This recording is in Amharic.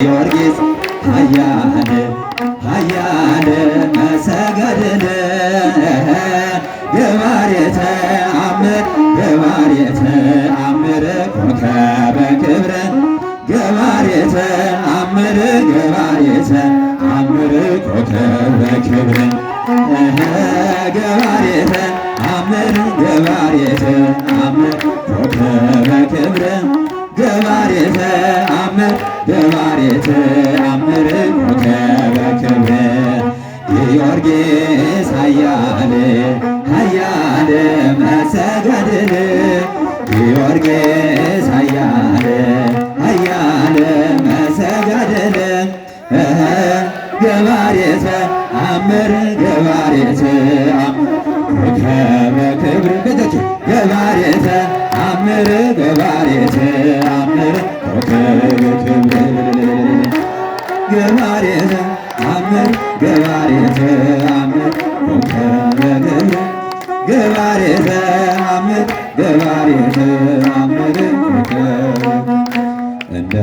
ጊዮርጊስ ኃያል ኃያል መሰገድል ገባሬ ተአምር ገባሬ ተአምር ኮከበ ክብር ገባሬ ተአምር ገባሬ ተአምር ኮከበ ክብር ገባሬ ተአምር ገባሬ ተአምር ኮከበ ክብር ገባሬ ተአምር ገባሬ ተአምር ኮከበ ክብር ጊዮርጊስ ኃያል ኃያል መሰገድል ጊዮርጊስ ኃያል ኃያል መሰገድል ገባሬ ተአምር ገባሬ ተአምር ኮከበ ክብር ገባሬ ተአምር ገባሬ ተአምር ኮከበ ክብር ገባሬ ተአምር ገባሬ ተአምር ኮከበ ክብር ገባሬ ተአምር ገባሬ ተአምር ኮከበ እንደ